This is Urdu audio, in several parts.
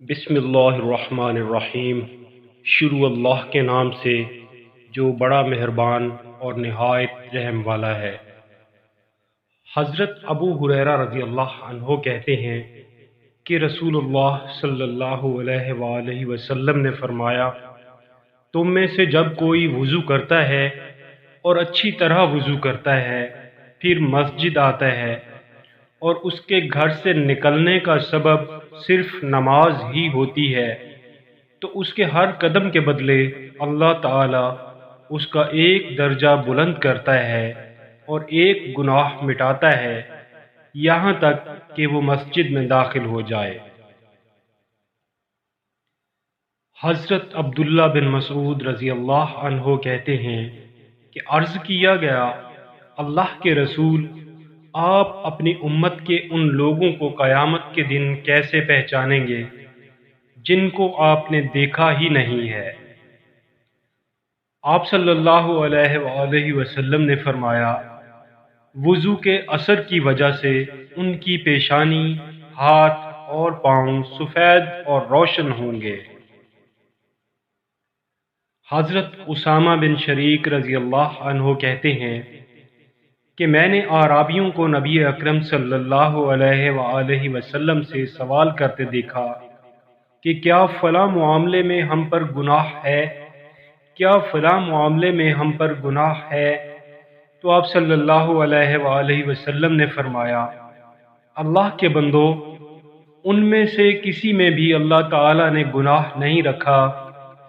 بسم اللہ الرحمن الرحیم۔ شروع اللہ کے نام سے جو بڑا مہربان اور نہایت رحم والا ہے۔ حضرت ابو ہریرہ رضی اللہ عنہ کہتے ہیں کہ رسول اللہ صلی اللہ علیہ وآلہ وسلم نے فرمایا، تم میں سے جب کوئی وضو کرتا ہے اور اچھی طرح وضو کرتا ہے، پھر مسجد آتا ہے اور اس کے گھر سے نکلنے کا سبب صرف نماز ہی ہوتی ہے، تو اس کے ہر قدم کے بدلے اللہ تعالی اس کا ایک درجہ بلند کرتا ہے اور ایک گناہ مٹاتا ہے، یہاں تک کہ وہ مسجد میں داخل ہو جائے۔ حضرت عبداللہ بن مسعود رضی اللہ عنہ کہتے ہیں کہ عرض کیا گیا، اللہ کے رسول، آپ اپنی امت کے ان لوگوں کو قیامت کے دن کیسے پہچانیں گے جن کو آپ نے دیکھا ہی نہیں ہے؟ آپ صلی اللہ علیہ وآلہ وسلم نے فرمایا، وضو کے اثر کی وجہ سے ان کی پیشانی، ہاتھ اور پاؤں سفید اور روشن ہوں گے۔ حضرت اسامہ بن شریک رضی اللہ عنہ کہتے ہیں کہ میں نے اعرابیوں کو نبی اکرم صلی اللہ علیہ وآلہ وسلم سے سوال کرتے دیکھا کہ کیا فلاں معاملے میں ہم پر گناہ ہے، کیا فلاں معاملے میں ہم پر گناہ ہے؟ تو آپ صلی اللہ علیہ وآلہ وسلم نے فرمایا، اللہ کے بندو، ان میں سے کسی میں بھی اللہ تعالی نے گناہ نہیں رکھا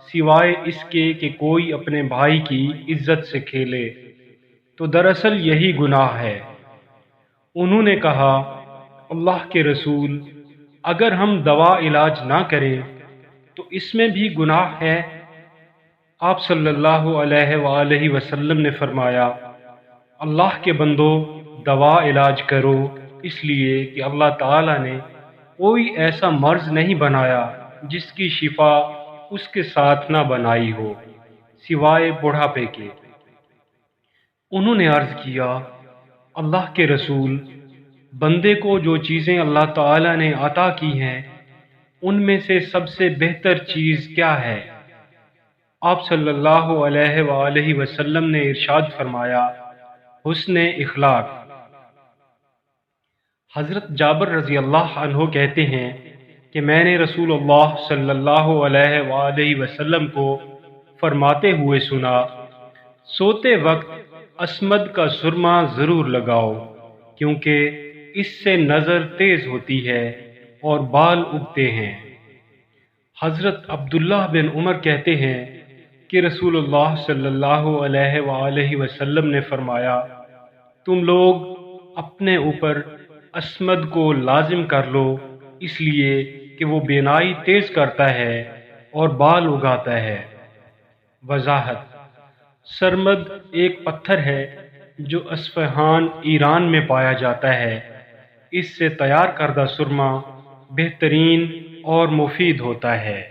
سوائے اس کے کہ کوئی اپنے بھائی کی عزت سے کھیلے، تو دراصل یہی گناہ ہے۔ انہوں نے کہا، اللہ کے رسول، اگر ہم دوا علاج نہ کریں تو اس میں بھی گناہ ہے؟ آپ صلی اللہ علیہ وآلہ وسلم نے فرمایا، اللہ کے بندو، دوا علاج کرو، اس لیے کہ اللہ تعالی نے کوئی ایسا مرض نہیں بنایا جس کی شفا اس کے ساتھ نہ بنائی ہو سوائے بڑھاپے کے۔ انہوں نے عرض کیا، اللہ کے رسول، بندے کو جو چیزیں اللہ تعالی نے عطا کی ہیں ان میں سے سب سے بہتر چیز کیا ہے؟ آپ صلی اللہ علیہ وآلہ وسلم نے ارشاد فرمایا، حسن اخلاق۔ حضرت جابر رضی اللہ عنہ کہتے ہیں کہ میں نے رسول اللہ صلی اللہ علیہ وآلہ وسلم کو فرماتے ہوئے سنا، سوتے وقت اسمد کا سرما ضرور لگاؤ، کیونکہ اس سے نظر تیز ہوتی ہے اور بال اگتے ہیں۔ حضرت عبداللہ بن عمر کہتے ہیں کہ رسول اللہ صلی اللہ علیہ وآلہ وسلم نے فرمایا، تم لوگ اپنے اوپر اسمد کو لازم کر لو، اس لیے کہ وہ بینائی تیز کرتا ہے اور بال اگاتا ہے۔ وضاحت: سرمد ایک پتھر ہے جو اصفہان، ایران میں پایا جاتا ہے۔ اس سے تیار کردہ سرما بہترین اور مفید ہوتا ہے۔